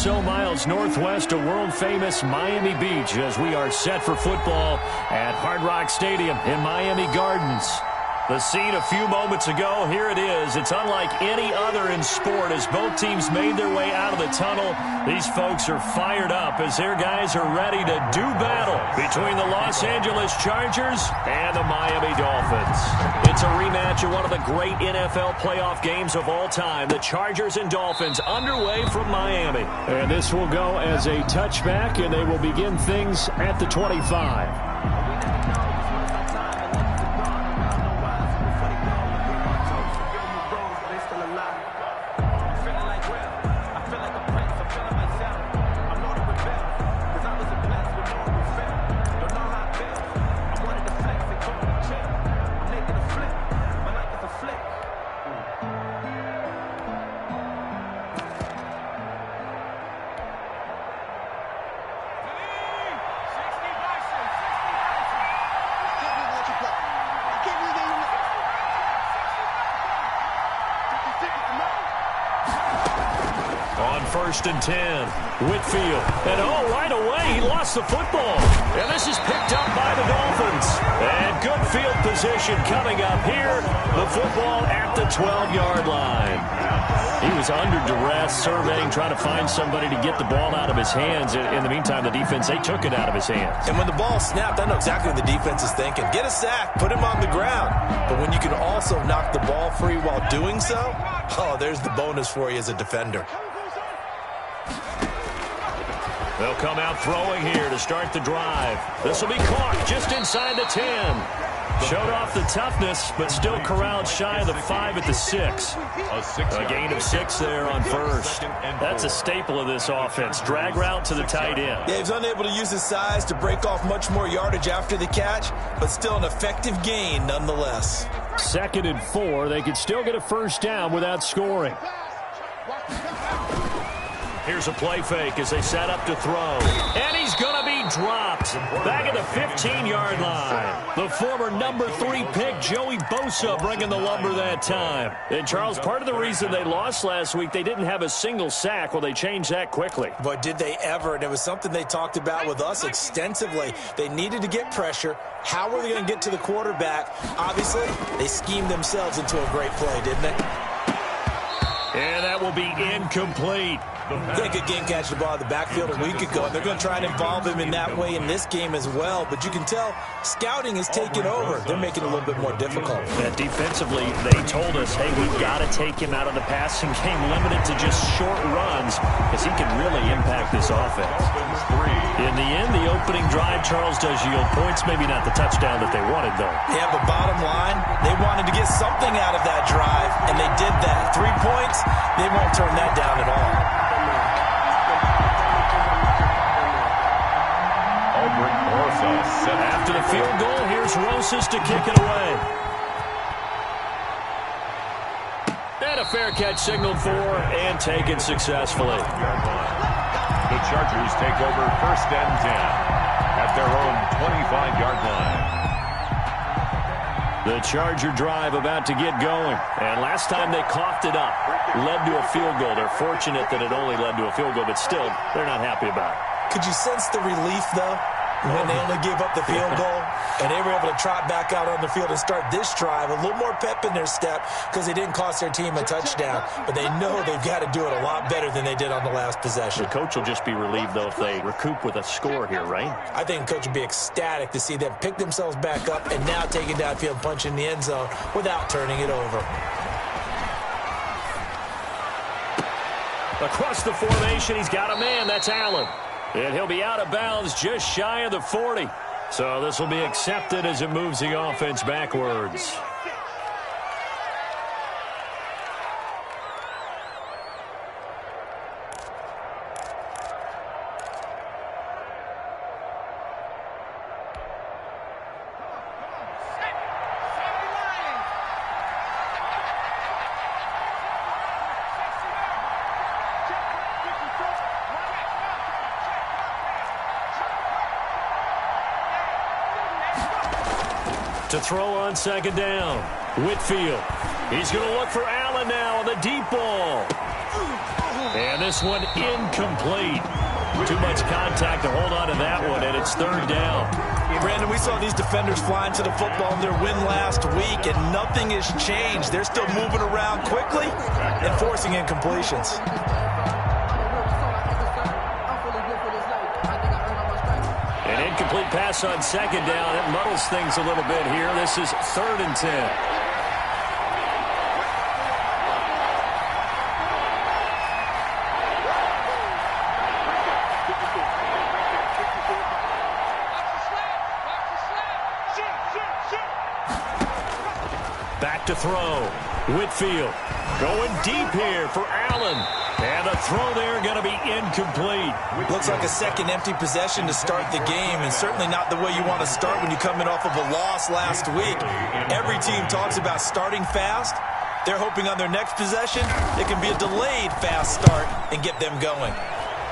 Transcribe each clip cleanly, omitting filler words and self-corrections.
so miles northwest of world-famous Miami Beach as we are set for football at Hard Rock Stadium in Miami Gardens. The scene a few moments ago, here it is. It's unlike any other in sport as both teams made their way out of the tunnel. These folks are fired up as their guys are ready to do battle between the Los Angeles Chargers and the Miami Dolphins. It's a rematch of one of the great NFL playoff games of all time. The Chargers and Dolphins underway from Miami. And this will go as a touchback, and they will begin things at the 25. First and 10. Whitfield. And right away, he lost the football. And this is picked up by the Dolphins. And good field position coming up here. The football at the 12-yard line. He was under duress, surveying, trying to find somebody to get the ball out of his hands. In the meantime, the defense, they took it out of his hands. And when the ball snapped, I know exactly what the defense is thinking. Get a sack, put him on the ground. But when you can also knock the ball free while doing so, there's the bonus for you as a defender. They'll come out throwing here to start the drive. This will be caught just inside the 10. Showed off the toughness, but still corralled shy of the 5 at the 6. A gain of 6 there on first. That's a staple of this offense. Drag route to the tight end. Yeah, he's unable to use his size to break off much more yardage after the catch, but still an effective gain nonetheless. 2nd and 4. They could still get a first down without scoring. Here's a play fake as they set up to throw. And he's going to be dropped. Back at the 15-yard line. The former number 3 pick, Joey Bosa, bringing the lumber that time. And, Charles, part of the reason they lost last week, they didn't have a single sack. Well, they changed that quickly. But did they ever? And it was something they talked about with us extensively. They needed to get pressure. How were they going to get to the quarterback? Obviously, they schemed themselves into a great play, didn't they? And that will be incomplete. Yeah, good game catching the ball in the backfield a week ago. They're going to try and involve him in that way in this game as well. But you can tell scouting is taking over. They're making it a little bit more difficult. Yeah, defensively, they told us, hey, we've got to take him out of the passing game, limited to just short runs, because he can really impact this offense. In the end, the opening drive, Charles, does yield points. Maybe not the touchdown that they wanted, though. Yeah, but bottom line, they wanted to get something out of that drive, and they did that. 3 points, they won't turn that down at all. After the field goal, here's Rosas to kick it away. And a fair catch signaled for and taken successfully. The Chargers take over 1st and 10 at their own 25-yard line. The Charger drive about to get going. And last time they coughed it up, led to a field goal. They're fortunate that it only led to a field goal, but still, they're not happy about it. Could you sense the relief, though, when they only gave up the field goal and they were able to trot back out on the field and start this drive? A little more pep in their step because they didn't cost their team a touchdown, but they know they've got to do it a lot better than they did on the last possession. The coach will just be relieved, though, if they recoup with a score here, right? I think the coach would be ecstatic to see them pick themselves back up and now take it downfield, punch in the end zone without turning it over. Across the formation, he's got a man. That's Allen. And he'll be out of bounds just shy of the 40. So this will be accepted as it moves the offense backwards. To throw on 2nd down. Whitfield. He's going to look for Allen now on the deep ball. And this one incomplete. Too much contact to hold on to that one, and it's third down. Brandon, we saw these defenders flying to the football in their win last week, and nothing has changed. They're still moving around quickly and forcing incompletions. An incomplete pass on second down. It muddles things a little bit here. This is 3rd and 10. Back to throw. Whitfield going deep here for Allen. And the throw there going to be incomplete. Looks like a second empty possession to start the game, and certainly not the way you want to start when you're coming off of a loss last week. Every team talks about starting fast. They're hoping on their next possession it can be a delayed fast start and get them going.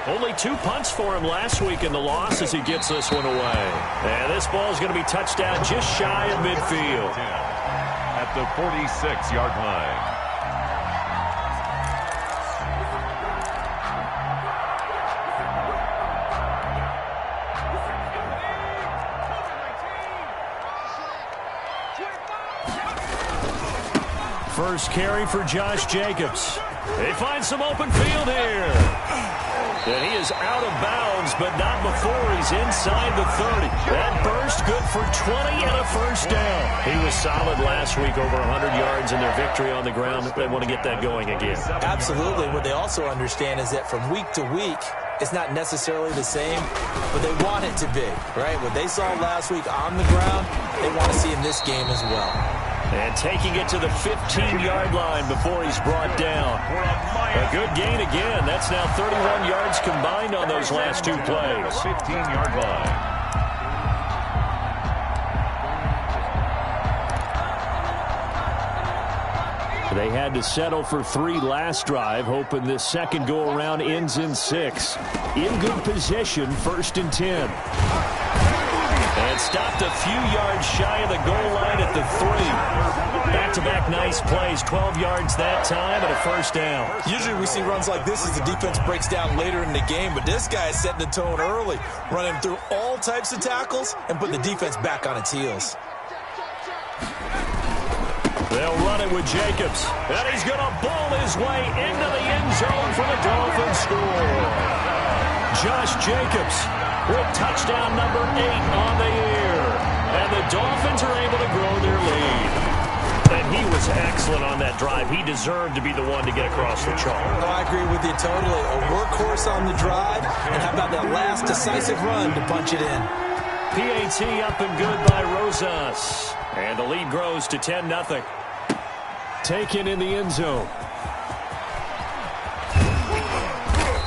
Only 2 punts for him last week in the loss as he gets this one away. And this ball is going to be touchdown just shy of midfield. At the 46-yard line. First carry for Josh Jacobs. They find some open field here. And he is out of bounds, but not before he's inside the 30. That burst good for 20 and a first down. He was solid last week, over 100 yards in their victory on the ground. They want to get that going again. Absolutely. What they also understand is that from week to week, it's not necessarily the same, but they want it to be, right? What they saw last week on the ground, they want to see in this game as well. And taking it to the 15-yard line before he's brought down. A good gain again. That's now 31 yards combined on those last 2 plays. 15-yard line. They had to settle for 3 last drive, hoping this second go-around ends in 6. In good position, 1st and 10. And stopped a few yards shy of the goal line at the 3. Back-to-back nice plays, 12 yards that time and a first down. Usually we see runs like this as the defense breaks down later in the game, but this guy is setting the tone early, running through all types of tackles and putting the defense back on its heels. They'll run it with Jacobs, and he's going to ball his way into the end zone for the Dolphins score. Josh Jacobs with touchdown number 8 on the year. And the Dolphins are able to grow their lead. And he was excellent on that drive. He deserved to be the one to get across the chalk. Oh, I agree with you totally. A workhorse on the drive, and how about that last decisive run to punch it in? PAT up and good by Rosas. And the lead grows to 10-0. Taken in the end zone.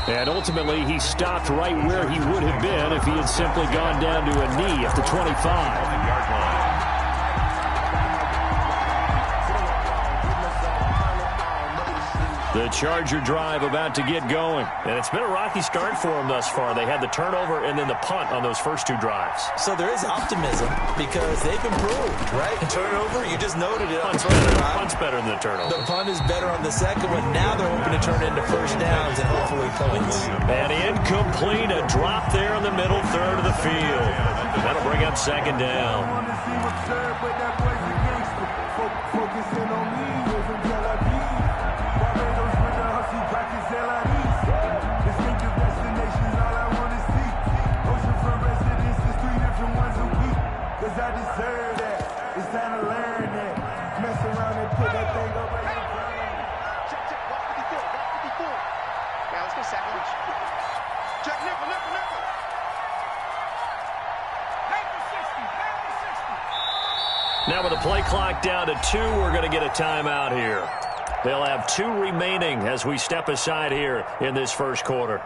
And ultimately, he stopped right where he would have been if he had simply gone down to a knee at the 25. The Charger drive about to get going. And it's been a rocky start for them thus far. They had the turnover and then the punt on those first 2 drives. So there is optimism because they've improved, right? And turnover, you just noted it. Punt's better than the turnover. The punt is better on the second one. Now they're hoping to turn it into first downs and hopefully points. And incomplete, a drop there in the middle third of the field. That'll bring up second down. Now with the play clock down to 2, we're going to get a timeout here. They'll have 2 remaining as we step aside here in this first quarter.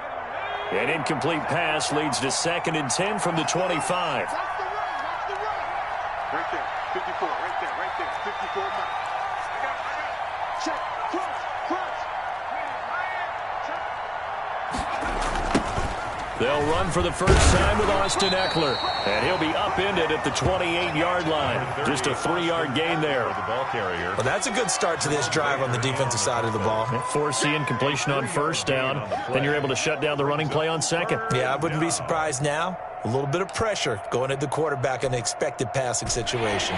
An incomplete pass leads to 2nd and 10 from the 25. Right there, 54, right there, 54 now. I got it. Check, cross. They'll run for the first time with Austin Ekeler. And he'll be upended at the 28-yard line. Just a 3-yard gain there. Well, that's a good start to this drive on the defensive side of the ball. Forcing completion on first down. Then you're able to shut down the running play on second. Yeah, I wouldn't be surprised now. A little bit of pressure going at the quarterback in an expected passing situation.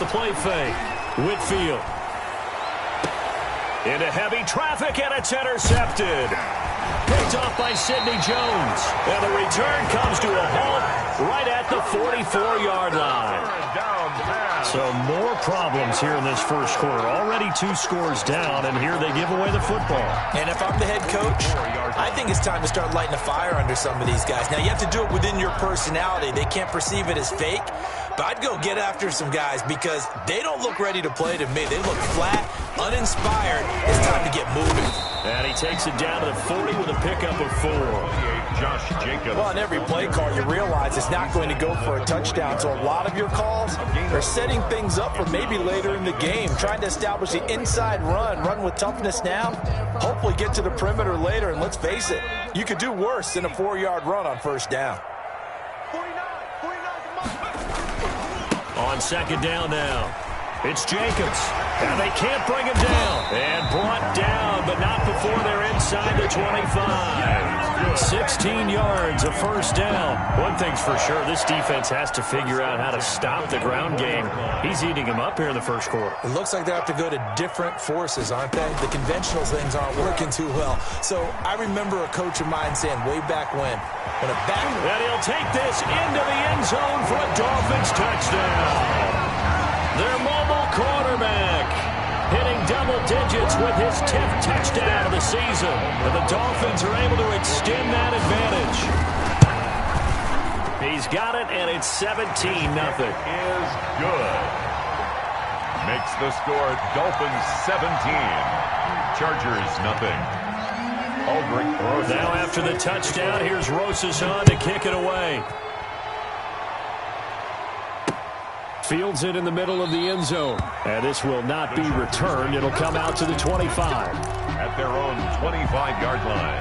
The play fake. Whitfield. Into heavy traffic, and it's intercepted. Picked off by Sidney Jones. And the return comes to a halt right at the 44-yard line. So more problems here in this first quarter. Already 2 scores down, and here they give away the football. And if I'm the head coach, I think it's time to start lighting a fire under some of these guys. Now, you have to do it within your personality. They can't perceive it as fake. But I'd go get after some guys because they don't look ready to play to me. They look flat, uninspired. It's time to get moving. And he takes it down to the 40 with a pickup of 4. Josh Jacobs. Well, on every play call, you realize it's not going to go for a touchdown. So a lot of your calls are setting things up for maybe later in the game, trying to establish the inside run with toughness now, hopefully get to the perimeter later. And let's face it, you could do worse than a 4-yard run on first down. On second down now, it's Jacobs. And they can't bring him down. And brought down, but not before they're inside the 25. 16 yards, a first down. One thing's for sure, this defense has to figure out how to stop the ground game. He's eating him up here in the first quarter. It looks like they have to go to different forces, aren't they? The conventional things aren't working too well. So I remember a coach of mine saying way back when a back... And he'll take this into the end zone for a Dolphins touchdown. Their mobile quarterback hitting double digits with his 10th touchdown of the season. And the Dolphins are able to extend that advantage. He's got it, and it's 17-0. Is good. Makes the score Dolphins 17. Chargers nothing. Aldrich throws. Now after the touchdown, here's Rosas on to kick it away. Fields it in the middle of the end zone. And this will not be returned. It'll come out to the 25. At their own 25-yard line.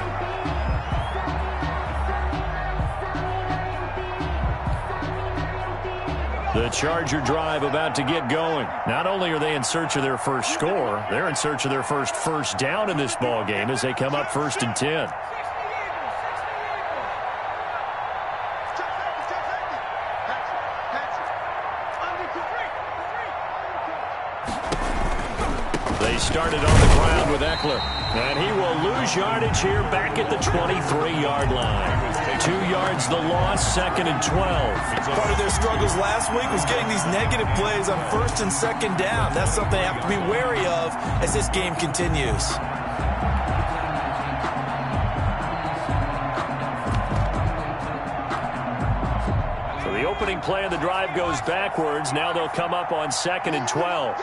The Charger drive about to get going. Not only are they in search of their first score, they're in search of their first down in this ball game as they come up 1st and 10. They started on the ground with Ekeler. And he will lose yardage here back at the 23-yard line. 2 yards the loss, 2nd and 12. Part of their struggles last week was getting these negative plays on 1st and 2nd down. That's something they have to be wary of as this game continues. So the opening play of the drive goes backwards. Now they'll come up on 2nd and 12.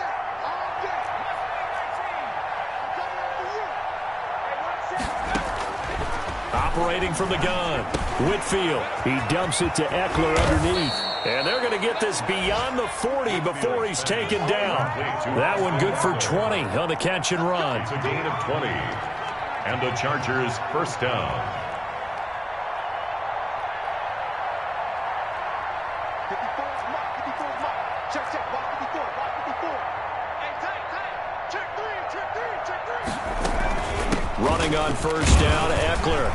Operating from the gun, Whitfield. He dumps it to Ekeler underneath. And they're going to get this beyond the 40 before he's taken down. That one good for 20 on the catch and run. It's a gain of 20. And the Chargers first down. Running on first down, Ekeler.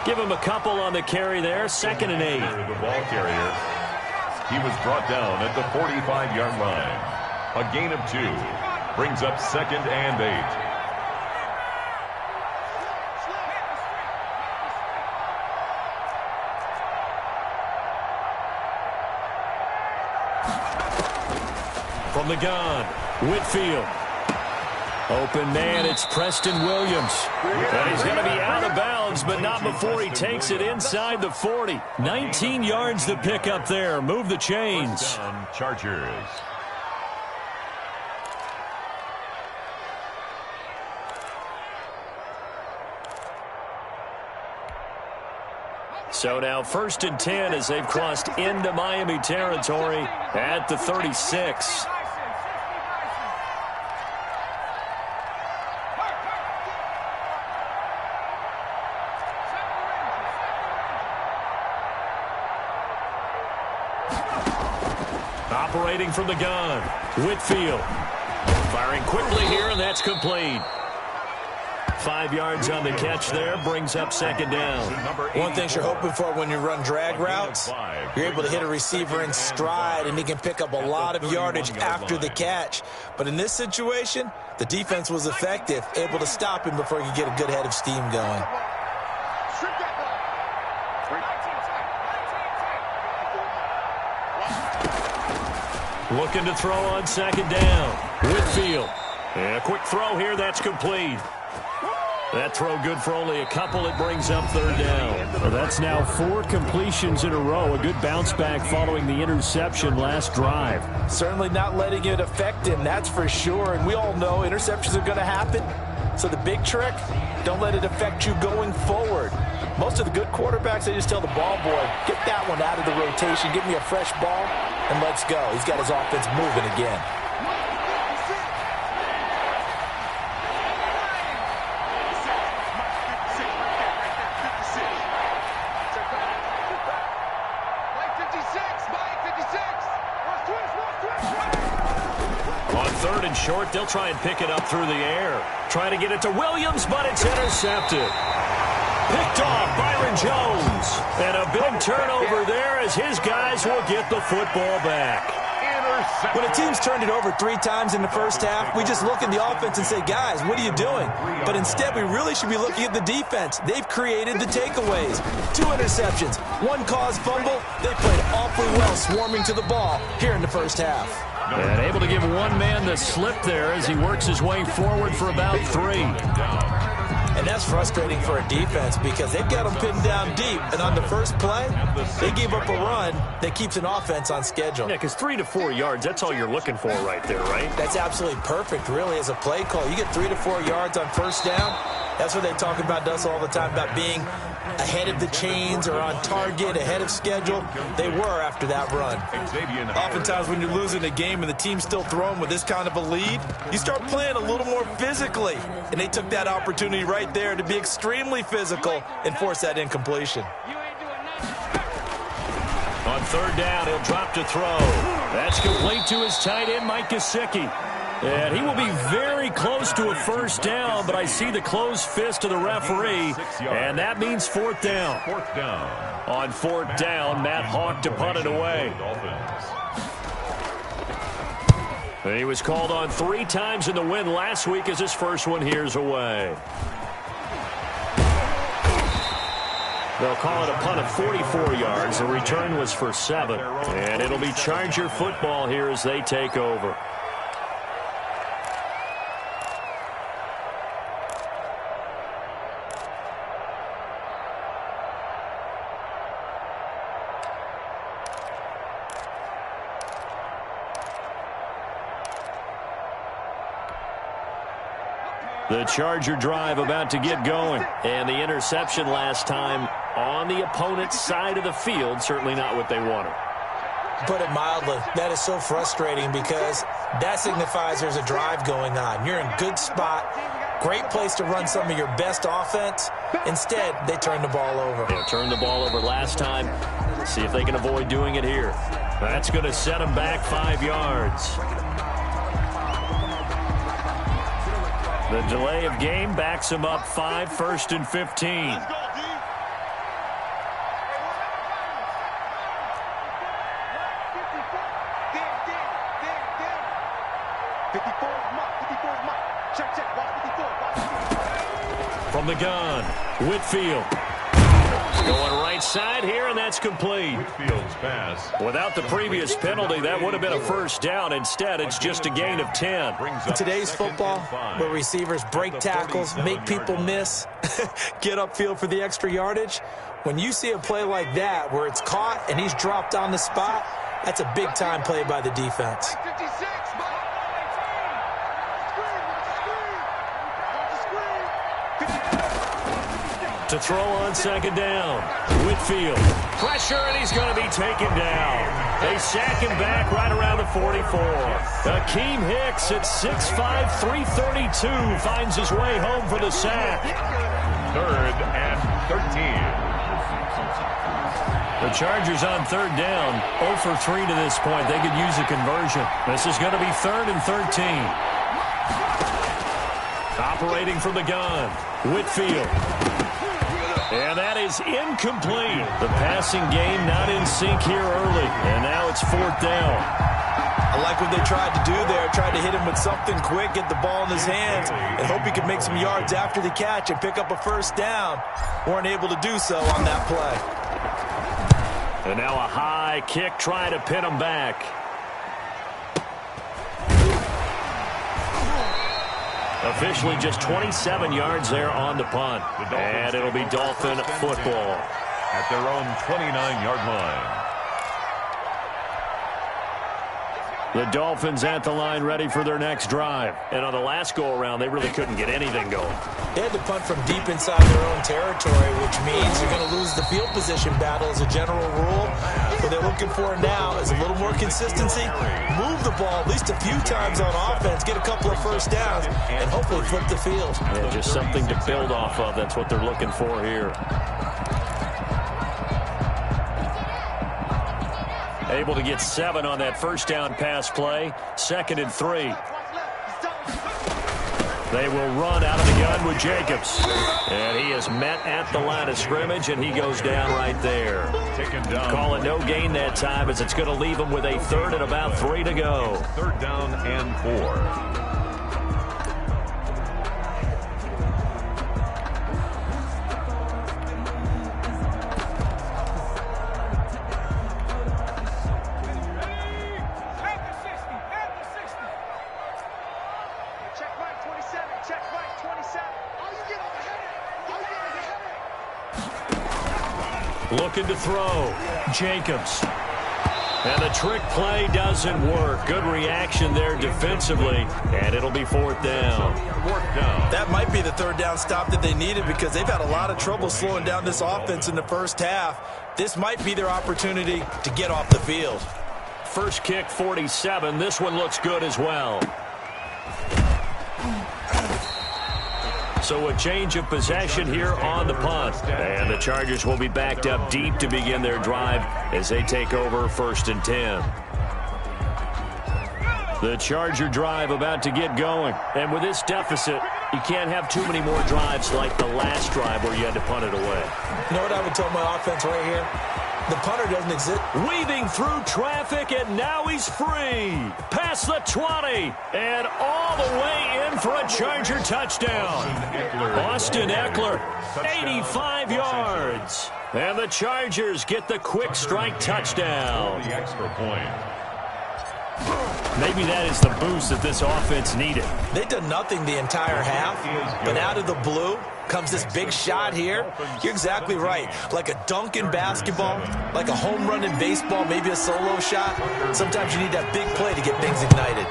Give him a couple on the carry there. 2nd and 8. The ball carrier. He was brought down at the 45-yard line. A gain of 2. Brings up 2nd and 8. From the gun, Whitfield. Open man, it's Preston Williams. And he's going to be out of bounds, but not before he takes it inside the 40. 19 yards to pick up there. Move the chains. Chargers. So now 1st and 10 as they've crossed into Miami territory at the 36. Operating from the gun, Whitfield. Firing quickly here, and that's complete. 5 yards on the catch there, brings up 2nd down. One thing you're hoping for when you run drag routes, you're able to hit a receiver in stride, and he can pick up a lot of yardage after the catch. But in this situation, the defense was effective, able to stop him before he could get a good head of steam going. Looking to throw on 2nd down. Whitfield. And a quick throw here, that's complete. That throw good for only a couple. It brings up 3rd down. Well, that's now 4 completions in a row. A good bounce back following the interception last drive. Certainly not letting it affect him, that's for sure. And we all know interceptions are going to happen. So the big trick, don't let it affect you going forward. Most of the good quarterbacks, they just tell the ball boy, get that one out of the rotation, give me a fresh ball, and let's go. He's got his offense moving again. On 3rd and short, they'll try and pick it up through the air. Trying to get it to Williams, but it's intercepted. Picked off Byron Jones. And a big turnover there as his guys will get the football back. When a team's turned it over 3 times in the first half, we just look at the offense and say, guys, what are you doing? But instead, we really should be looking at the defense. They've created the takeaways. 2 interceptions, 1 caused fumble. They played awfully well swarming to the ball here in the first half. And able to give one man the slip there as he works his way forward for about 3. And that's frustrating for a defense because they've got them pinned down deep. And on the first play, they gave up a run that keeps an offense on schedule. Yeah, because 3 to 4 yards, that's all you're looking for right there, right? That's absolutely perfect, really, as a play call. You get 3 to 4 yards on first down. That's what they talk about us all the time, about being ahead of the chains or on target, ahead of schedule. They were after that run. Oftentimes when you're losing a game and the team's still throwing with this kind of a lead, you start playing a little more physically. And they took that opportunity right there to be extremely physical and force that incompletion. On 3rd down, he'll drop to throw. That's complete to his tight end, Mike Gesicki. And he will be very close to a first down, but I see the closed fist of the referee, and that means 4th down. On 4th down, Matt Hawk to punt it away. He was called on 3 times in the win last week as his first one here's away. They'll call it a punt of 44 yards. The return was for 7. And it'll be Charger football here as they take over. The Charger drive about to get going. And the interception last time on the opponent's side of the field, certainly not what they wanted. Put it mildly, that is so frustrating because that signifies there's a drive going on. You're in good spot, great place to run some of your best offense. Instead, they turn the ball over. They turned the ball over last time. Let's see if they can avoid doing it here. That's going to set them back 5 yards. The delay of game backs him up 5, 1st and 15. From the gun, Whitfield. Going right side here, and that's complete. Whitfield's pass. Without the previous penalty, that would have been a first down. Instead, it's just a gain of 10. In today's football, where receivers break tackles, make people miss, get upfield for the extra yardage, when you see a play like that where it's caught and he's dropped on the spot, that's a big-time play by the defense. To throw on second down. Whitfield. Pressure, and he's going to be taken down. They sack him back right around the 44. Akeem Hicks at 6'5", 332 finds his way home for the sack. 3rd and 13. The Chargers on 3rd down, 0 for 3 to this point. They could use a conversion. This is going to be 3rd and 13. Operating from the gun, Whitfield. And that is incomplete. The passing game not in sync here early. And now it's 4th down. I like what they tried to do there. Tried to hit him with something quick, get the ball in his hands, and hope he could make some yards after the catch and pick up a 1st down. Weren't able to do so on that play. And now a high kick trying to pin him back. Officially just 27 yards there on the punt. And it'll be Dolphin football. At their own 29-yard line. The Dolphins at the line ready for their next drive. And on the last go-around, they really couldn't get anything going. They had to punt from deep inside their own territory, which means you're going to lose the field position battle as a general rule. What they're looking for now is a little more consistency, move the ball at least a few times on offense, get a couple of 1st downs, and hopefully flip the field. Yeah, just something to build off of. That's what they're looking for here. Able to get 7 on that 1st down pass play. 2nd and 3. They will run out of the gun with Jacobs. And he is met at the line of scrimmage, and he goes down right there. Call it no gain that time, as it's going to leave him with a 3rd and about 3 to go. 3rd down and 4. Looking to throw. Jacobs. And the trick play doesn't work. Good reaction there defensively. And it'll be 4th down. 4th down. That might be the 3rd down stop that they needed, because they've had a lot of trouble slowing down this offense in the 1st half. This might be their opportunity to get off the field. First kick, 47. This one looks good as well. So a change of possession here on the punt. And the Chargers will be backed up deep to begin their drive as they take over 1st and 10. The Charger drive about to get going. And with this deficit, you can't have too many more drives like the last drive where you had to punt it away. You know what I would tell my offense right here? The punter doesn't exist. Weaving through traffic, and now he's free. Past the 20, and all the way in for a Charger touchdown. Austin Eckler, 85 yards. And the Chargers get the quick strike touchdown. The extra point. Maybe that is the boost that this offense needed. They've done nothing the entire half, but out of the blue comes this big shot here. You're exactly right. Like a dunk in basketball, like a home run in baseball, maybe a solo shot. Sometimes you need that big play to get things ignited.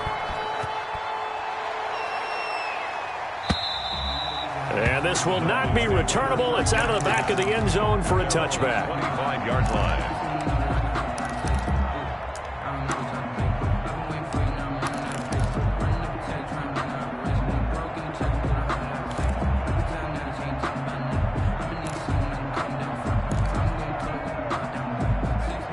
And this will not be returnable. It's out of the back of the end zone for a touchback. 25-yard line.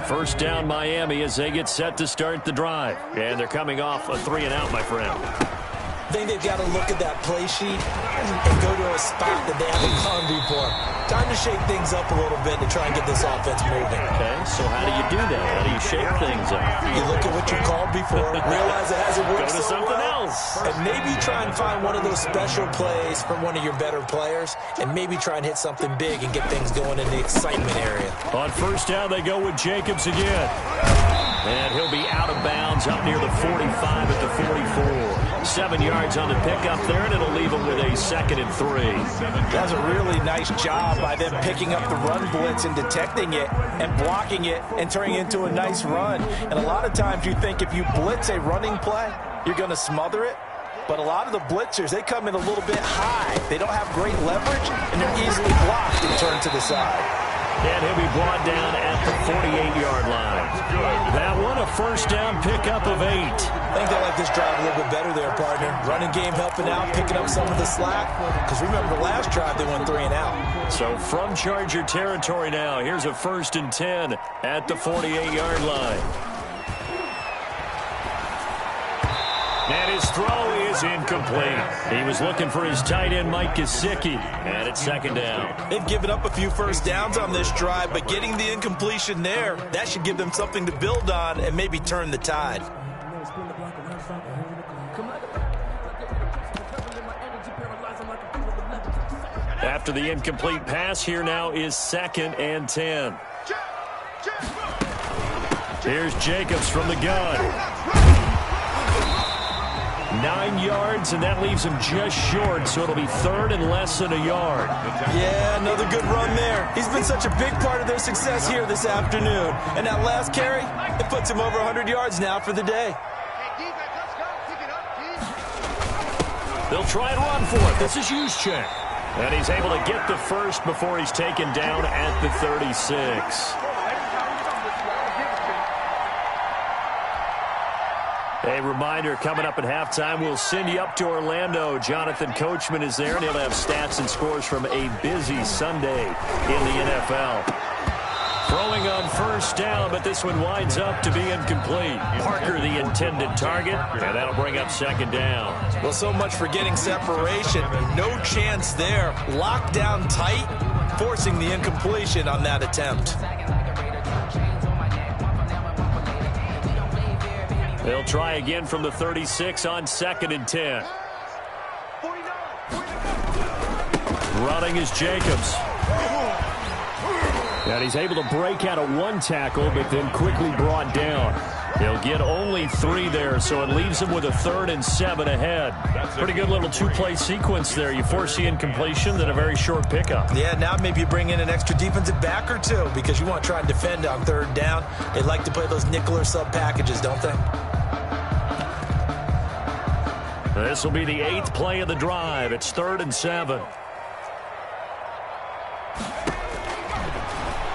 First down Miami as they get set to start the drive. And they're coming off a 3-and-out, my friend. I think they've got to look at that play sheet and go to a spot that they haven't gone before. Time to shake things up a little bit to try and get this offense moving. Okay, so how do you do that? How do you shake things up? You look at what you called before, realize it hasn't worked Go to so something well, else. and maybe try and find one of those special plays from one of your better players, and maybe try and hit something big and get things going in the excitement area. On first down, they go with Jacobs again. And he'll be out of bounds up near the 45 at the 44. 7 yards on the pickup there, and it'll leave him with a 2nd and 3. That's a really nice job by them picking up the run blitz and detecting it and blocking it and turning it into a nice run. And a lot of times you think if you blitz a running play, you're going to smother it. But a lot of the blitzers, they come in a little bit high. They don't have great leverage, and they're easily blocked and turned to the side. And he'll be brought down at the 48-yard line. That one, a first down pickup of 8. I think they like this drive a little bit better there, partner. Running game helping out, picking up some of the slack. Because remember, the last drive, they went 3 and out. So from Charger territory now, here's a 1st and 10 at the 48-yard line. And his throw is incomplete. He was looking for his tight end, Mike Gesicki, and it's 2nd down. They've given up a few first downs on this drive, but getting the incompletion there, that should give them something to build on and maybe turn the tide. After the incomplete pass, here now is 2nd and 10. Here's Jacobs from the gun. 9 yards, and that leaves him just short, so it'll be 3rd and less than a yard. Yeah, another good run there. He's been such a big part of their success here this afternoon. And that last carry, it puts him over 100 yards now for the day. They'll try and run for it. This is Juszczyk. And he's able to get the first before he's taken down at the 36. A reminder, coming up at halftime, we'll send you up to Orlando. Jonathan Coachman is there, and he'll have stats and scores from a busy Sunday in the NFL. Throwing on first down, but this one winds up to be incomplete. Parker, the intended target, and that'll bring up 2nd down. Well, so much for getting separation. No chance there. Locked down tight, forcing the incompletion on that attempt. They'll try again from the 36 on 2nd and 10. Running is Jacobs. And he's able to break out of 1 tackle, but then quickly brought down. He'll get only 3 there, so it leaves him with a 3rd and 7 ahead. Pretty good little 2-play sequence there. You force the incompletion, then a very short pickup. Yeah, now maybe you bring in an extra defensive back or 2 because you want to try and defend on 3rd down. They like to play those nickel or sub packages, don't they? This will be the 8th play of the drive. It's 3rd and 7.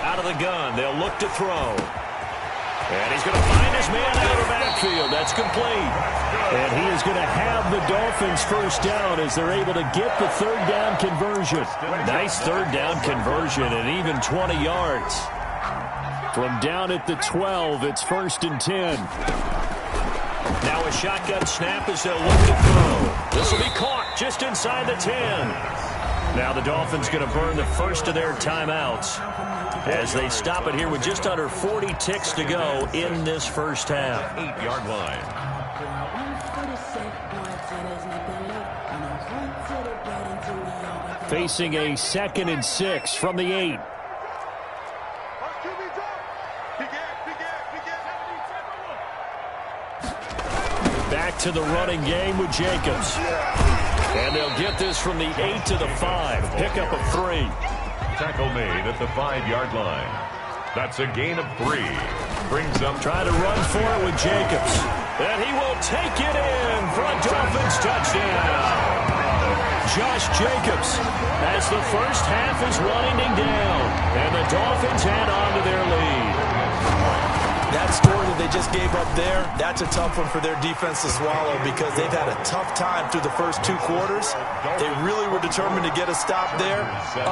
Out of the gun. They'll look to throw. And he's going to find his man out of the backfield. That's complete. And he is going to have the Dolphins first down as they're able to get the 3rd down conversion. Nice 3rd down conversion and even 20 yards. From down at the 12, it's 1st and 10. Now a shotgun snap as they'll look to throw. This will be caught just inside the 10. Now the Dolphins going to burn the first of their timeouts as they stop it here with just under 40 ticks to go in this first half. 8-yard line. Facing a 2nd and 6 from the 8. Back to the running game with Jacobs. And they'll get this from the 8 to the 5. Pickup of 3. Tackle made at the 5-yard line. That's a gain of 3. Brings them. Try to run for it with Jacobs. And he will take it in for a Dolphins touchdown. Josh Jacobs as the first half is winding down. And the Dolphins add on to their lead. That score that they just gave up there, that's a tough one for their defense to swallow because they've had a tough time through the first 2 quarters. They really were determined to get a stop there.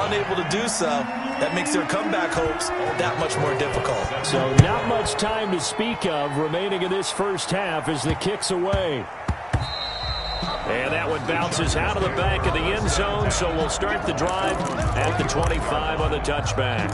Unable to do so, that makes their comeback hopes that much more difficult. So not much time to speak of remaining in this first half as the kick's away. And that one bounces out of the back of the end zone, so we'll start the drive at the 25 on the touchback.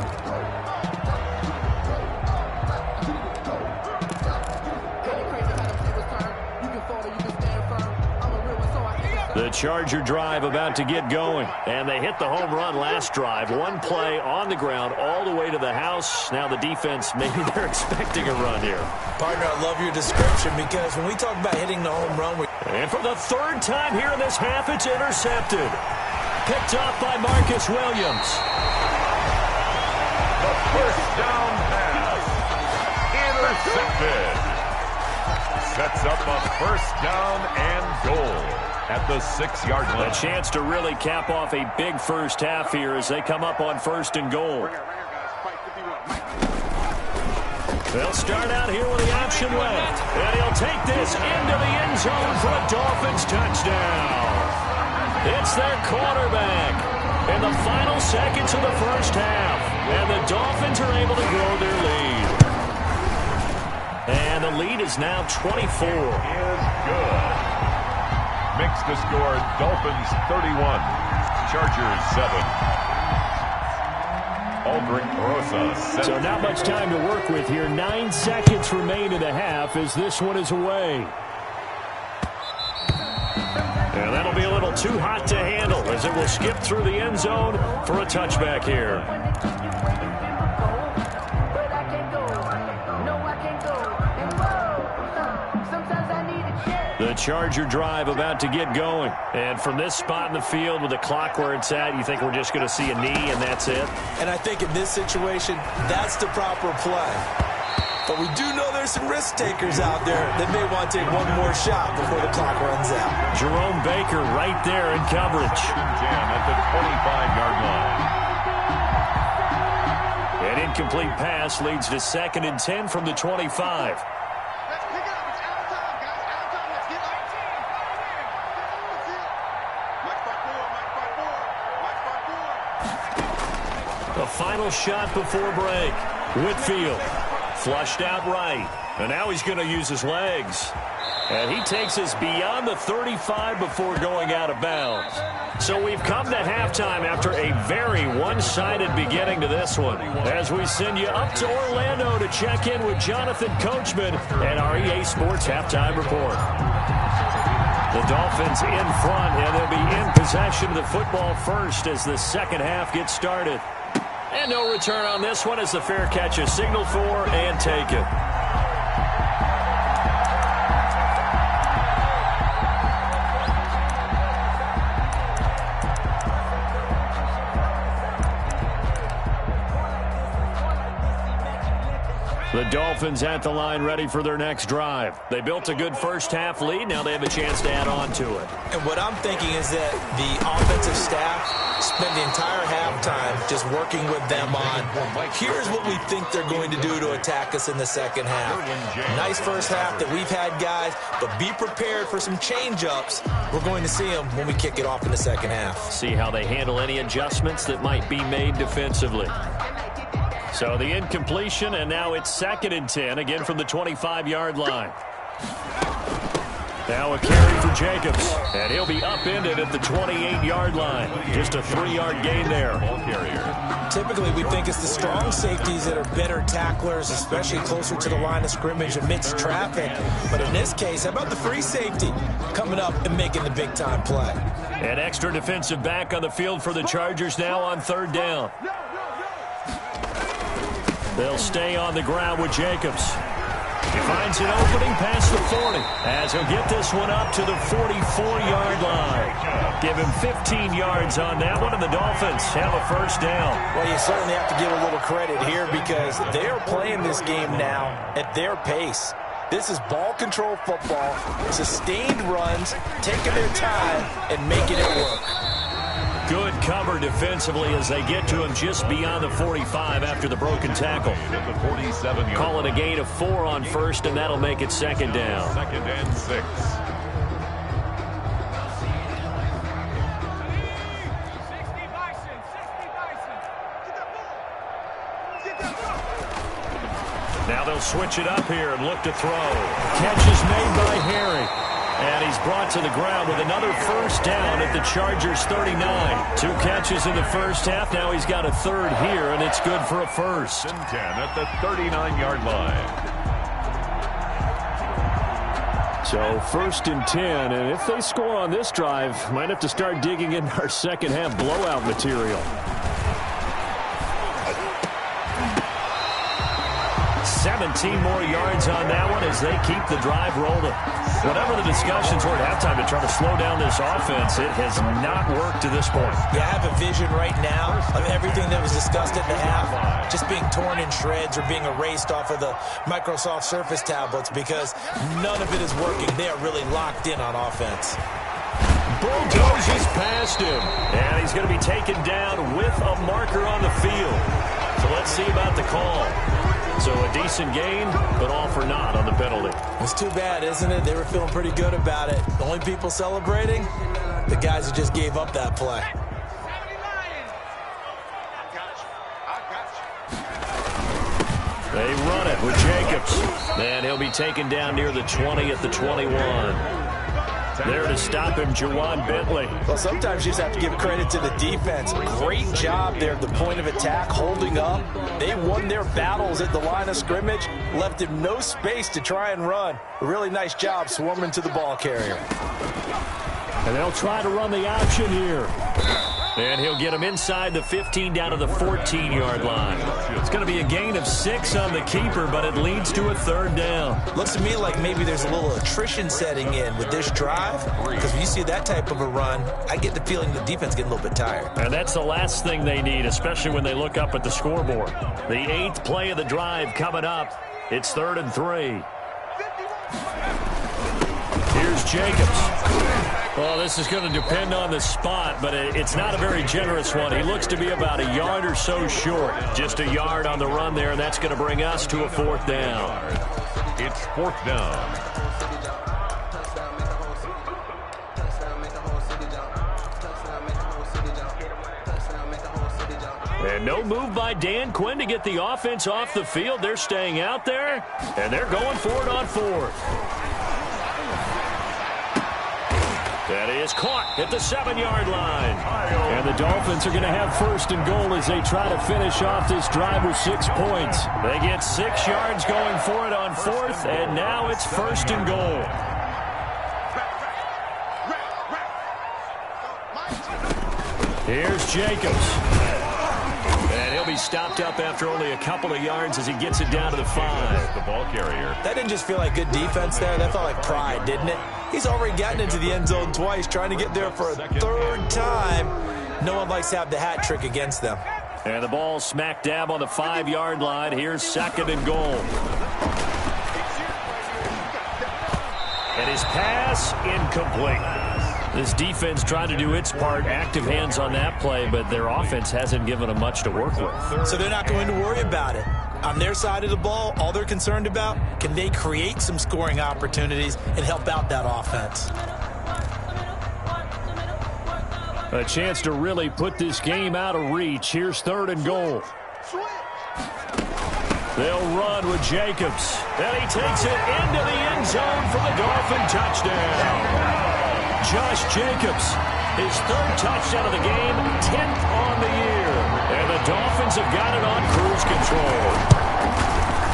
The Charger drive about to get going. And they hit the home run last drive. 1 play on the ground all the way to the house. Now the defense, maybe they're expecting a run here. Partner, I love your description because when we talk about hitting the home run. And for the 3rd time here in this half, it's intercepted. Picked off by Marcus Williams. The first down pass. Intercepted. Sets up a first down and goal. at the 6-yard line. A chance to really cap off a big first half here as they come up on 1st and goal. They'll start out here with the option left. And he'll take this into the end zone for a Dolphins touchdown. It's their quarterback in the final seconds of the first half. And the Dolphins are able to grow their lead. And the lead is now 24. Is good. Makes the score Dolphins 31, Chargers 7. Aldrich Rosa. So not much time to work with here. 9 seconds remain in the half as this one is away. And that'll be a little too hot to handle as it will skip through the end zone for a touchback here. The Charger drive about to get going. And from this spot in the field with the clock where it's at, you think we're just going to see a knee and that's it? And I think in this situation, that's the proper play. But we do know there's some risk takers out there that may want to take one more shot before the clock runs out. Jerome Baker right there in coverage. 10 at the 25-yard line. An incomplete pass leads to 2nd and 10 from the 25. The final shot before break. Whitfield flushed out right. And now he's going to use his legs. And he takes us beyond the 35 before going out of bounds. So we've come to halftime after a very one-sided beginning to this one. As we send you up to Orlando to check in with Jonathan Coachman at our EA Sports Halftime Report. The Dolphins in front, and they'll be in possession of the football first as the second half gets started. And no return on this one as the fair catch is signaled for and taken. The Dolphins at the line ready for their next drive. They built a good first half lead. Now they have a chance to add on to it. And what I'm thinking is that the offensive staff spent the entire halftime just working with them on, here's what we think they're going to do to attack us in the second half. Nice first half that we've had, guys, but be prepared for some change-ups. We're going to see them when we kick it off in the second half. See how they handle any adjustments that might be made defensively. So the incompletion, and now it's 2nd and 10, again from the 25-yard line. Now a carry for Jacobs, and he'll be upended at the 28-yard line. Just a 3-yard gain there. Ball carrier. Typically, we think it's the strong safeties that are better tacklers, especially closer to the line of scrimmage amidst traffic. But in this case, how about the free safety coming up and making the big-time play? An extra defensive back on the field for the Chargers now on 3rd down. They'll stay on the ground with Jacobs. He finds an opening past the 40 as he'll get this one up to the 44-yard line. Give him 15 yards on that one, and the Dolphins have a first down. Well, you certainly have to give a little credit here because they are playing this game now at their pace. This is ball control football, sustained runs, taking their time, and making it work. Good cover defensively as they get to him just beyond the 45 after the broken tackle. Call it a gain of 4 on first, and that'll make it 2nd down. 2nd and 6. Now they'll switch it up here and look to throw. Catch is made by Harry. And he's brought to the ground with another first down at the Chargers 39. 2 catches in the first half. Now he's got a 3rd here, and it's good for a first. 10 at the 39-yard line. So 1st and 10, and if they score on this drive, might have to start digging in our second half blowout material. 17 more yards on that one as they keep the drive rolling. Whatever the discussions were at halftime to try to slow down this offense, it has not worked to this point. Yeah, I have a vision right now of everything that was discussed at the half just being torn in shreds or being erased off of the Microsoft Surface tablets because none of it is working. They are really locked in on offense. bulldozes past him. And he's going to be taken down with a marker on the field. So let's see about the call. So a decent gain, but all for naught on the penalty. It's too bad, isn't it? They were feeling pretty good about it. The only people celebrating, the guys who just gave up that play. They run it with Jacobs. And he'll be taken down near the 20 at the 21. There to stop him, Juwan Bentley. Well, sometimes you just have to give credit to the defense. Great job there at the point of attack, holding up. They won their battles at the line of scrimmage, left him no space to try and run. A really nice job swarming to the ball carrier. And they'll try to run the option here. And he'll get him inside the 15 down to the 14-yard line. It's going to be a gain of 6 on the keeper, but it leads to a 3rd down. Looks to me like maybe there's a little attrition setting in with this drive, because when you see that type of a run, I get the feeling the defense getting a little bit tired. And that's the last thing they need, especially when they look up at the scoreboard. The 8th play of the drive coming up. It's 3rd and 3. Here's Jacobs. Well, this is going to depend on the spot, but it's not a very generous one. He looks to be about a yard or so short. Just a yard on the run there, and that's going to bring us to a 4th down. It's 4th down. And no move by Dan Quinn to get the offense off the field. They're staying out there, and they're going for it on 4th. That is caught at the 7-yard line. And the Dolphins are going to have 1st and goal as they try to finish off this drive with 6 points. They get 6 yards going for it on 4th, and now it's 1st and goal. Here's Jacobs. And he'll be stopped up after only a couple of yards as he gets it down to the 5. The ball carrier. That didn't just feel like good defense there. That felt like pride, didn't it? He's already gotten into the end zone twice, trying to get there for a 3rd time. No one likes to have the hat trick against them. And the ball smack dab on the 5-yard line. Here's 2nd and goal. And his pass incomplete. This defense trying to do its part, active hands on that play, but their offense hasn't given them much to work with. So they're not going to worry about it. On their side of the ball, all they're concerned about, can they create some scoring opportunities and help out that offense? A chance to really put this game out of reach. Here's 3rd and goal. They'll run with Jacobs. And he takes it into the end zone for the Dolphin touchdown. Josh Jacobs, his 3rd touchdown of the game, 10th on the year. And the Dolphins have got it on cruise control.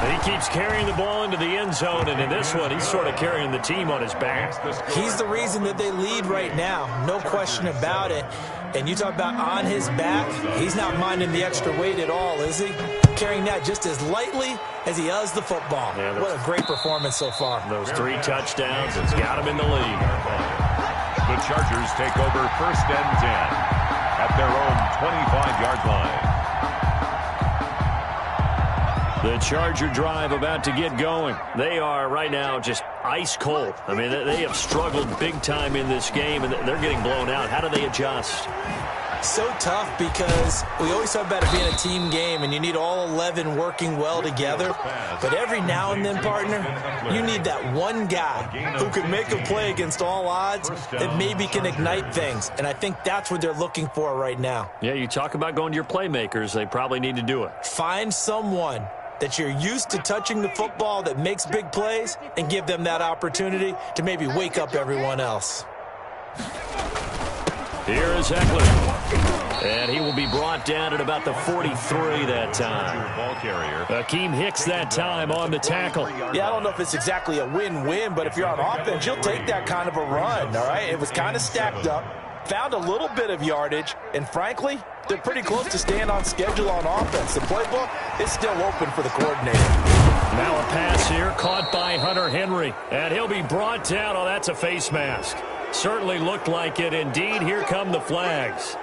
He keeps carrying the ball into the end zone, and in this one, he's sort of carrying the team on his back. He's the reason that they lead right now, no question about it. And you talk about on his back, he's not minding the extra weight at all, is he? Carrying that just as lightly as he does the football. Yeah, what a great performance so far. Those 3 touchdowns, it's got him in the lead. The Chargers take over 1st and 10 at their own 25-yard line. The Charger drive about to get going. They are right now just ice cold. I mean, they have struggled big time in this game, and they're getting blown out. How do they adjust? So tough because we always talk about it being a team game, and you need all 11 working well together. But every now and then, partner, you need that one guy who can make a play against all odds that maybe can ignite things. And I think that's what they're looking for right now. Yeah, you talk about going to your playmakers. They probably need to do it. Find someone that you're used to touching the football that makes big plays and give them that opportunity to maybe wake up everyone else. Here is Eckler. And he will be brought down at about the 43 that time. Ball carrier. Akeem Hicks that time on the tackle. Yeah, I don't know if it's exactly a win-win, but if you're on offense, you'll take that kind of a run, all right? It was kind of stacked up, found a little bit of yardage, and frankly, they're pretty close to staying on schedule on offense. The playbook is still open for the coordinator. Now a pass here caught by Hunter Henry. And he'll be brought down. Oh, that's a face mask. Certainly looked like it. Indeed, here come the flags.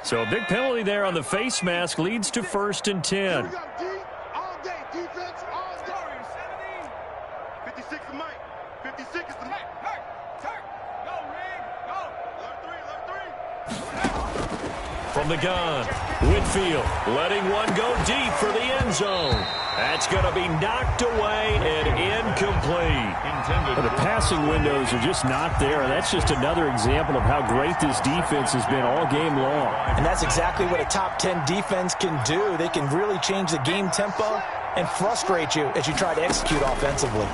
So a big penalty there on the face mask leads to 1st and 10. Here we go, D. All day. Defense all day. 56 is Mike. 56 is the Mike. Go, Ring. Go. Alert 3. From the gun, Whitfield letting one go deep for the end zone. That's going to be knocked away and incomplete. The passing windows are just not there. That's just another example of how great this defense has been all game long. And that's exactly what a top 10 defense can do. They can really change the game tempo and frustrate you as you try to execute offensively.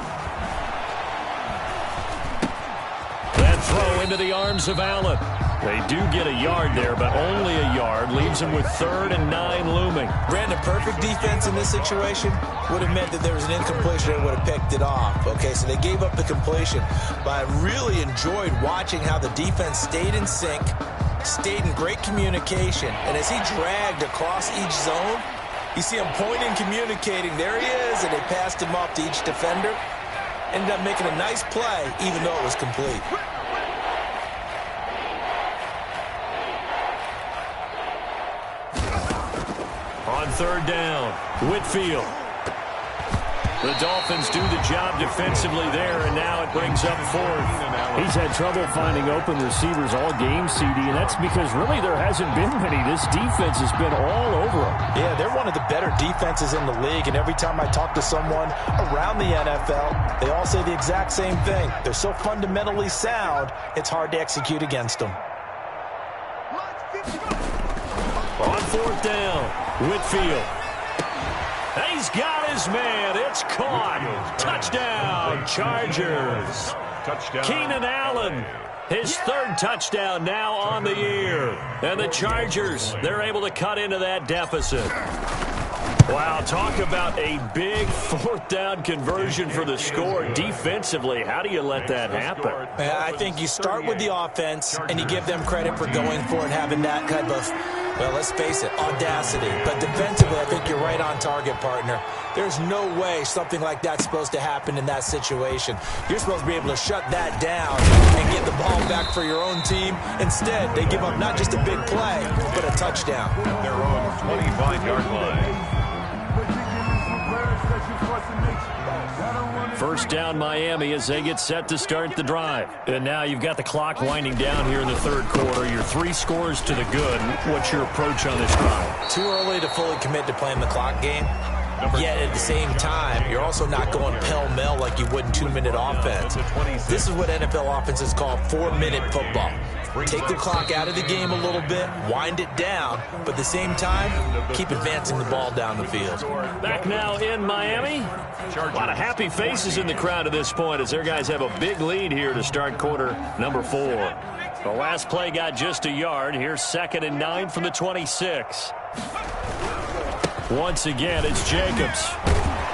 That throw into the arms of Allen. They do get a yard there, but only a yard. Leaves them with 3rd and 9 looming. Brandon, perfect defense in this situation would have meant that there was an incompletion and would have picked it off. Okay, so they gave up the completion. But I really enjoyed watching how the defense stayed in sync, stayed in great communication. And as he dragged across each zone, you see him pointing, communicating. There he is, and they passed him off to each defender. Ended up making a nice play, even though it was complete. On 3rd down, Whitfield. The Dolphins do the job defensively there, and now it brings up 4th. He's had trouble finding open receivers all game, CD, and that's because really there hasn't been many. This defense has been all over them. Yeah, they're one of the better defenses in the league, and every time I talk to someone around the NFL, they all say the exact same thing. They're so fundamentally sound, it's hard to execute against them. On 4th down, Whitfield. He's got his man. It's caught. Touchdown, Chargers. Touchdown. Keenan Allen, his 3rd touchdown now on the year. And the Chargers, they're able to cut into that deficit. Wow, talk about a big 4th down conversion for the score. Defensively, how do you let that happen? I think you start with the offense, and you give them credit for going for it, having that kind of, well, let's face it, audacity. But defensively, I think you're right on target, partner. There's no way something like that's supposed to happen in that situation. You're supposed to be able to shut that down and get the ball back for your own team. Instead, they give up not just a big play, but a touchdown. Their own 25-yard line. 1st down Miami as they get set to start the drive. And now you've got the clock winding down here in the 3rd quarter. You're 3 scores to the good. What's your approach on this drive? Too early to fully commit to playing the clock game. Yet at the same time, you're also not going pell-mell like you would in 2-minute offense. This is what NFL offenses call 4-minute football. Take the clock out of the game a little bit, wind it down, but at the same time, keep advancing the ball down the field. Back now in Miami. A lot of happy faces in the crowd at this point as their guys have a big lead here to start quarter number 4. The last play got just a yard. Here's 2nd and 9 from the 26. Once again, it's Jacobs.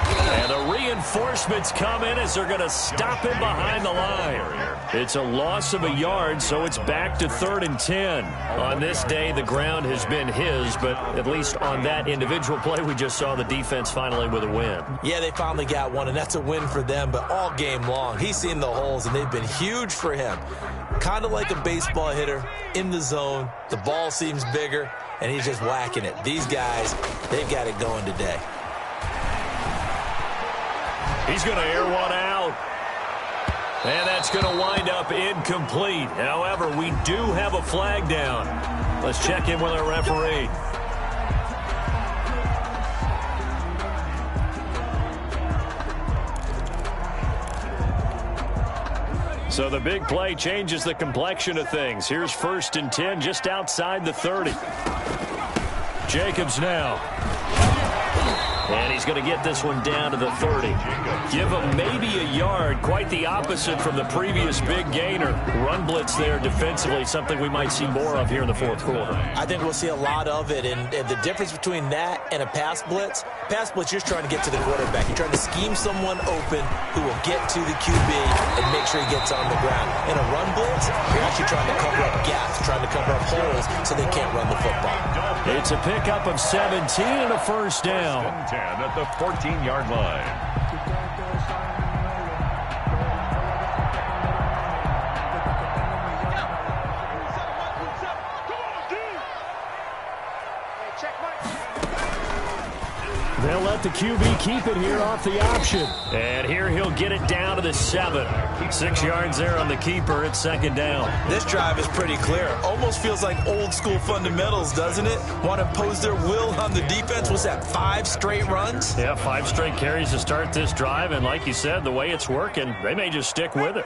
And the reinforcements come in as they're going to stop him behind the line. It's a loss of a yard, so it's back to 3rd and 10. On this day, the ground has been his, but at least on that individual play, we just saw the defense finally with a win. Yeah, they finally got one, and that's a win for them, but all game long, he's seen the holes, and they've been huge for him. Kind of like a baseball hitter in the zone. The ball seems bigger, and he's just whacking it. These guys, they've got it going today. He's going to air one out. And that's going to wind up incomplete. However, we do have a flag down. Let's check in with our referee. So the big play changes the complexion of things. Here's 1st and 10 just outside the 30. Jacobs now. And he's going to get this one down to the 30. Give him maybe a yard. Quite the opposite from the previous big gainer. Run blitz there defensively, something we might see more of here in the 4th quarter. I think we'll see a lot of it. And the difference between that and a pass blitz, you're just trying to get to the quarterback. You're trying to scheme someone open who will get to the QB and make sure he gets on the ground. In a run blitz, you're actually trying to cover up gaps, trying to cover up holes so they can't run the football. It's a pickup of 17 and a 1st down. 10 at the 14-yard line. They'll let the QB keep it here off the option. And here he'll get it down to the 7. 6 yards there on the keeper. It's second down. This drive is pretty clear. Almost feels like old school fundamentals, doesn't it? Want to impose their will on the defense. Was that 5 straight runs? Yeah, 5 straight carries to start this drive. And like you said, the way it's working, they may just stick with it.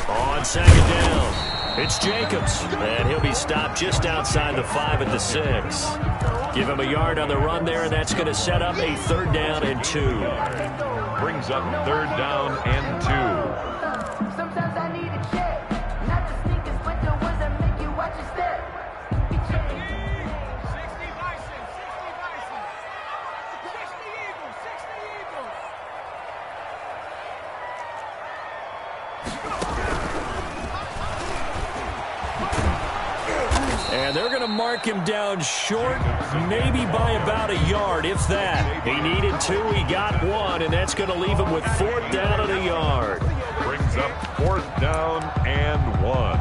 On second down, it's Jacobs. And he'll be stopped just outside the 5 at the 6. Give him a yard on the run there, and that's going to set up a 3rd down and 2. Brings up 3rd down and 2. Sometimes I need a check, not the sneakers, but the ones that make you watch your step. 60 Bison, 60 Bison, 60 Eagles, 60 Eagles. And they're going to mark him down short, maybe by about a yard, if that. He needed 2, he got 1, and that's going to leave him with 4th down and a yard. Brings up 4th down and 1.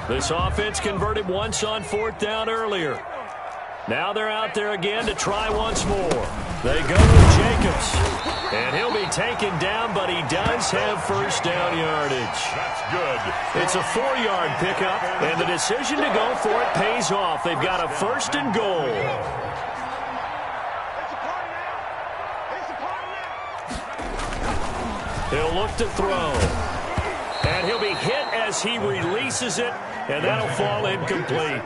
This offense converted once on 4th down earlier. Now they're out there again to try once more. They go with Jacobs. And he'll be taken down, but he does have 1st down yardage. That's good. It's a 4-yard pickup, and the decision to go for it pays off. They've got a 1st and goal. He'll look to throw. And he'll be hit as he releases it, and that'll fall incomplete.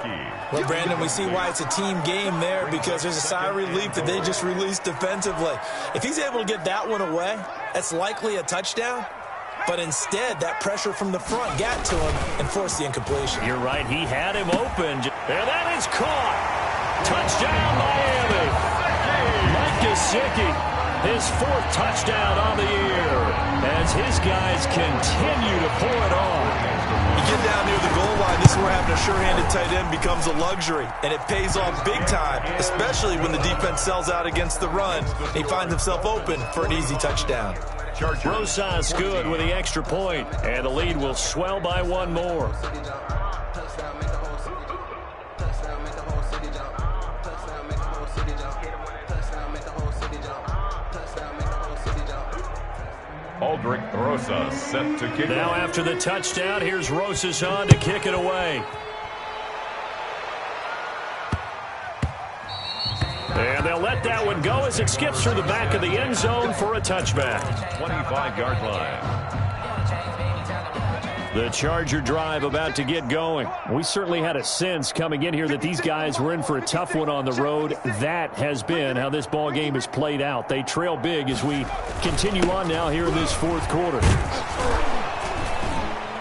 Well, Brandon, we see why it's a team game there, because there's a sigh of relief that they just released defensively. If he's able to get that one away, that's likely a touchdown. But instead, that pressure from the front got to him and forced the incompletion. You're right. He had him open. And that is caught. Touchdown, Miami. Mike Gesicki, his 4th touchdown on the year, as his guys continue to pour it on. You get down near the goal line, this is where having a sure-handed tight end becomes a luxury, and it pays off big time, especially when the defense sells out against the run. He finds himself open for an easy touchdown. Rosas good with the extra point, and the lead will swell by 1 more. Aldrick Rosas set to kick. Now after the touchdown, here's Rosas on to kick it away. And they'll let that one go as it skips through the back of the end zone for a touchback. 25-yard line. The Charger drive about to get going. We certainly had a sense coming in here that these guys were in for a tough one on the road. That has been how this ball game has played out. They trail big as we continue on now here in this 4th quarter.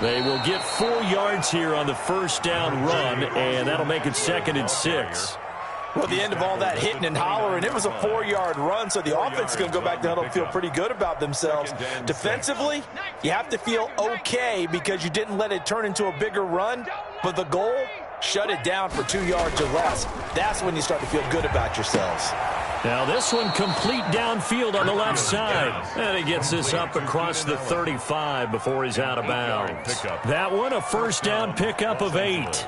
They will get 4 yards here on the 1st down run, and that'll make it 2nd and 6. Well, at the end of all that hitting and hollering, it was a 4-yard run, so the offense is going to go back to huddle and feel pretty good about themselves. Defensively, you have to feel okay because you didn't let it turn into a bigger run, but the goal, shut it down for 2 yards or less. That's when you start to feel good about yourselves. Now this one complete downfield on the left side. And he gets this up across the 35 before he's out of bounds. That one a 1st down pickup of 8.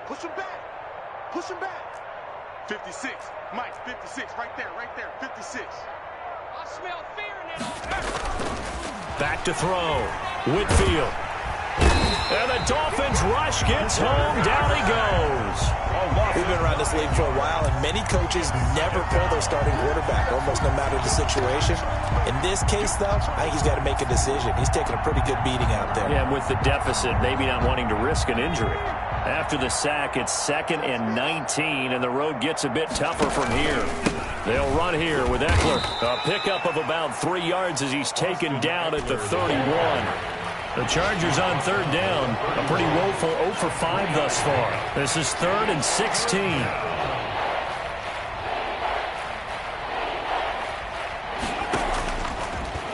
Push him back. Push him back. 56. Mike, 56. Right there. 56. I smell fear in that offense. Back to throw. Whitfield. And the Dolphins rush gets home. Down he goes. We've been around this league for a while, and many coaches never pull their starting quarterback, almost no matter the situation. In this case, though, I think he's got to make a decision. He's taking a pretty good beating out there. Yeah, with the deficit, maybe not wanting to risk an injury. After the sack, it's 2nd and 19, and the road gets a bit tougher from here. They'll run here with Eckler. A pickup of about 3 yards as he's taken down at the 31. The Chargers on 3rd down. A pretty woeful 0 for 5 thus far. This is 3rd and 16.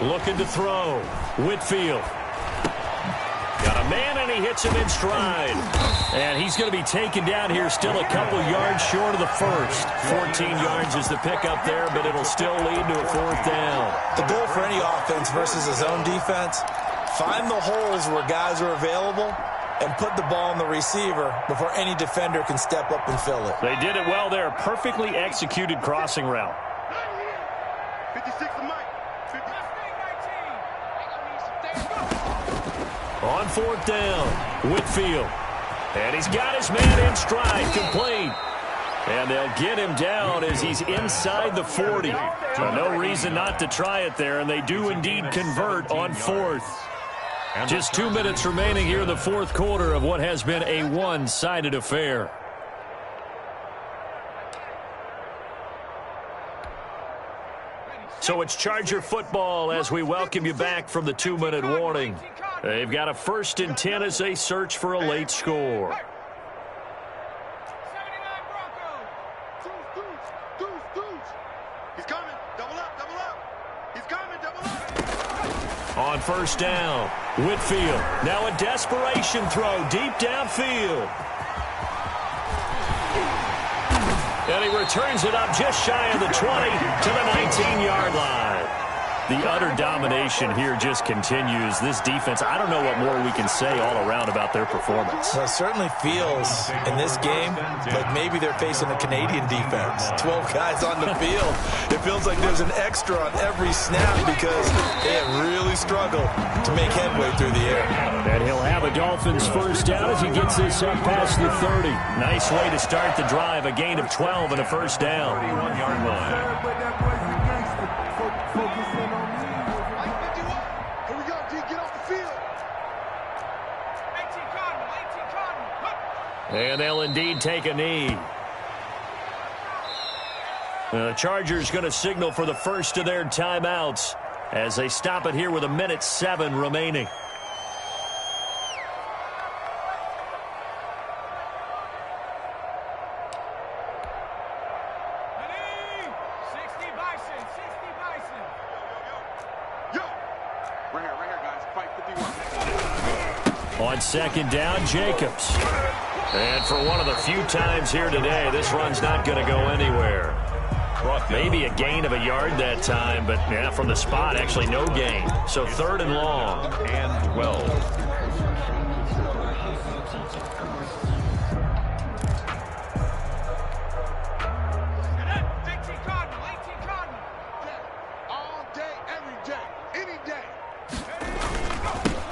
Looking to throw. Whitfield. Got a A man, and he hits him in stride. And he's going to be taken down here, still a couple yards short of the first. 14 yards is the pickup there, but it'll still lead to a fourth down. The goal for any offense versus a zone defense, find the holes where guys are available and put the ball on the receiver before any defender can step up and fill it. They did it well there. Perfectly executed crossing route. 56 to Mike. On fourth down, Whitfield. And he's got his man in stride, complete. And they'll get him down as he's inside the 40. So no reason not to try it there, and they do indeed convert on fourth. Just 2 minutes remaining here in the fourth quarter of what has been a one-sided affair. So it's Charger football as we welcome you back from the 2-minute warning. They've got a 1st and 10 as they search for a late score. He's coming. Double up, double up. He's coming, double up. On first down, Whitfield. Now a desperation throw deep downfield. And he returns it up just shy of the 20 to the 19-yard line. The utter domination here just continues. This defense, I don't know what more we can say all around about their performance. Well, it certainly feels in this game like maybe they're facing a Canadian defense. 12 guys on the field. It feels like there's an extra on every snap because they have really struggled to make headway through the air. And he'll have a Dolphins first down as he gets this up past the 30. Nice way to start the drive. A gain of 12 and a first down. 31-yard line. And they'll indeed take a knee. The Chargers going to signal for the first of their timeouts as they stop it here with 1:07 remaining. On second down, Jacobs. And for one of the few times here today, this run's not going to go anywhere. Maybe a gain of a yard that time, but yeah, from the spot, actually no gain. So 3rd and long. And 12. All day, every day, any day.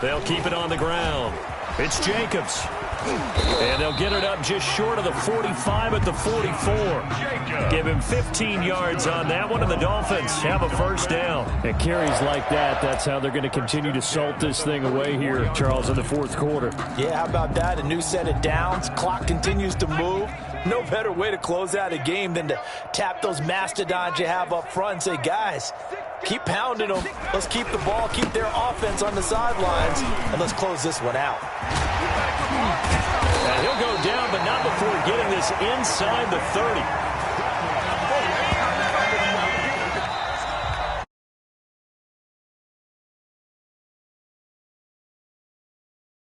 They'll keep it on the ground. It's Jacobs. And they'll get it up just short of the 45 at the 44. Give him 15 yards on that one, and the Dolphins have a first down. And carries like that, that's how they're going to continue to salt this thing away here, Charles, in the fourth quarter. Yeah, how about that? A new set of downs. Clock continues to move. No better way to close out a game than to tap those mastodons you have up front and say, guys, keep pounding them. Let's keep the ball, keep their offense on the sidelines, and let's close this one out. And he'll go down, but not before getting this inside the 30.